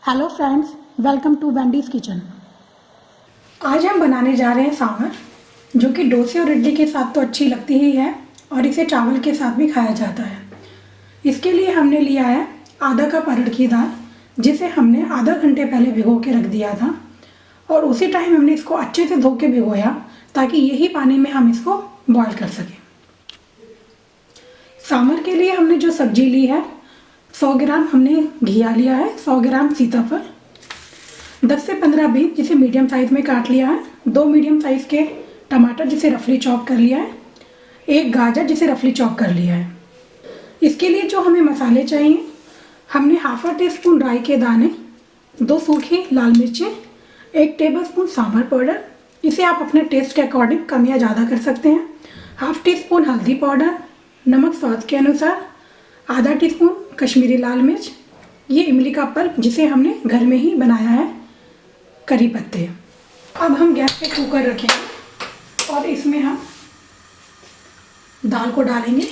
Hello friends, welcome to Wendy's kitchen. आज हम बनाने जा रहे हैं सांभर, जो कि डोसे और इडली के साथ तो अच्छी लगती ही है और इसे चावल के साथ भी खाया जाता है। इसके लिए हमने लिया है आधा कप अरहर की दाल, जिसे हमने आधा घंटे पहले भिगो के रख दिया था और उसी टाइम हमने इसको अच्छे से धो के भिगोया ताकि यही पानी में हम इसको बॉईल कर सकें। सांभर के लिए हमने जो सब्जी ली है 100 ग्राम हमने घिया लिया है, 100 ग्राम सीताफल, 10 से 15 बीज जिसे मीडियम साइज़ में काट लिया है, 2 मीडियम साइज़ के टमाटर जिसे रफली चॉप कर लिया है, 1 गाजर जिसे रफली चॉप कर लिया है। इसके लिए जो हमें मसाले चाहिए, हमने ½ टीस्पून राई के दाने, 2 सूखी लाल मिर्चें, 1 टेबलस्पून सांभर पाउडर, इसे आप अपने टेस्ट के अकॉर्डिंग कम या ज़्यादा कर सकते हैं, ½ टीस्पून हल्दी पाउडर, नमक स्वाद के अनुसार, आधा टीस्पून कश्मीरी लाल मिर्च, ये इमली का पल्प जिसे हमने घर में ही बनाया है, करी पत्ते। अब हम गैस पे कुकर रखेंगे और इसमें हम दाल को डालेंगे।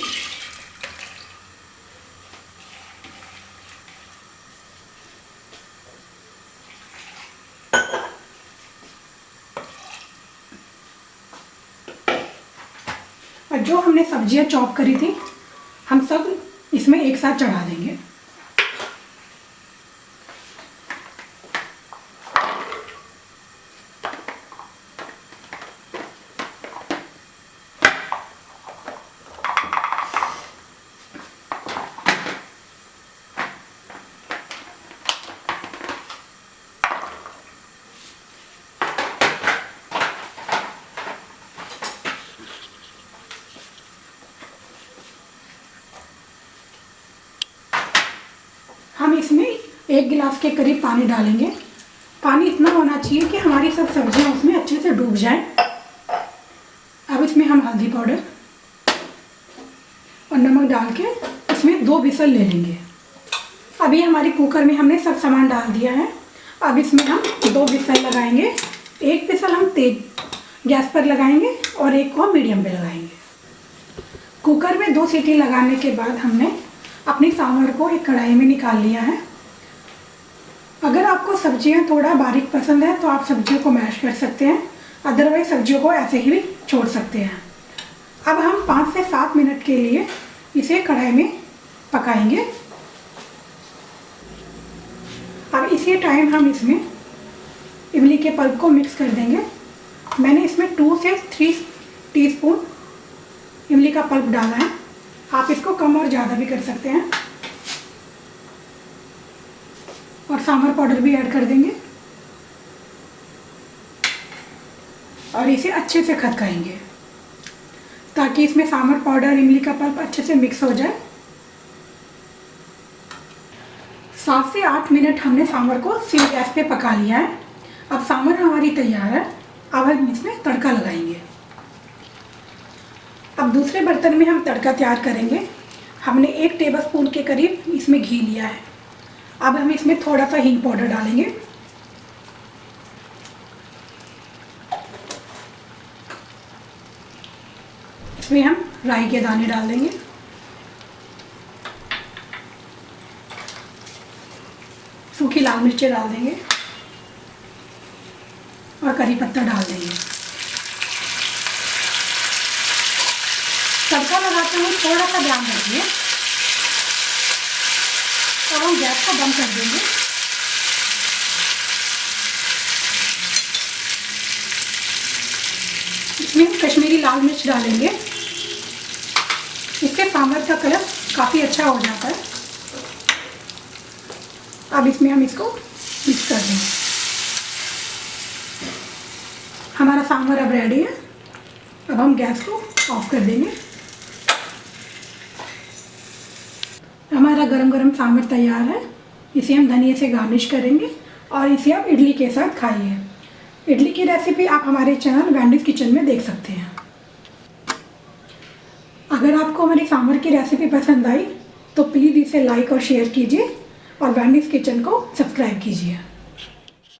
और जो हमने सब्जियां चॉप करी थी हम सब इसमें एक साथ चढ़ा देंगे। हम इसमें 1 गिलास के करीब पानी डालेंगे। पानी इतना होना चाहिए कि हमारी सब सब्जियां उसमें अच्छे से डूब जाएं। अब इसमें हम हल्दी पाउडर और नमक डाल के इसमें 2 विसल ले लेंगे। अभी हमारी कुकर में हमने सब सामान डाल दिया है। अब इसमें हम 2 विसल लगाएंगे। 1 विसल हम तेज गैस पर लगाएंगे और 1 को हम मीडियम पे लगाएंगे। कुकर में 2 सीटी लगाने के बाद हमने अपनी सांभर को एक कढ़ाई में निकाल लिया है। अगर आपको सब्जियां थोड़ा बारीक पसंद है तो आप सब्जियों को मैश कर सकते हैं, अदरवाइज सब्जियों को ऐसे ही भी छोड़ सकते हैं। अब हम 5 से 7 मिनट के लिए इसे कढ़ाई में पकाएंगे। अब इसी टाइम हम इसमें इमली के पल्प को मिक्स कर देंगे। मैंने इसमें 2 से 3 टीस्पून इमली का पल्प डाला है, आप इसको कम और ज़्यादा भी कर सकते हैं। और सांभर पाउडर भी ऐड कर देंगे और इसे अच्छे से खदकाएंगे ताकि इसमें सांभर पाउडर इमली का पल्प अच्छे से मिक्स हो जाए। 7 से 8 मिनट हमने सांभर को सिम गैस पे पका लिया है। अब सांभर हमारी तैयार है। अब हम इसमें तड़का लगाएंगे। अब दूसरे बर्तन में हम तड़का तैयार करेंगे। हमने 1 टेबलस्पून के करीब इसमें घी लिया है। अब हम इसमें थोड़ा सा हींग पाउडर डालेंगे। इसमें हम राई के दाने डाल देंगे, सूखी लाल मिर्चें डाल देंगे और करी पत्ता डाल देंगे। तड़का लगाते हुए थोड़ा सा ध्यान रखिए। अब हम गैस को बंद कर देंगे। इसमें हम कश्मीरी लाल मिर्च डालेंगे, इससे सांभर का कलर काफ़ी अच्छा हो जाता है। अब इसमें हम इसको मिक्स कर देंगे। हमारा सांभर अब रेडी है। अब हम गैस को ऑफ कर देंगे। हमारा गरम गरम सांभर तैयार है। इसे हम धनिया से गार्निश करेंगे और इसे आप इडली के साथ खाइए। इडली की रेसिपी आप हमारे चैनल वेंडीज़ किचन में देख सकते हैं। अगर आपको हमारी सांभर की रेसिपी पसंद आई तो प्लीज़ इसे लाइक और शेयर कीजिए और वेंडीज़ किचन को सब्सक्राइब कीजिए।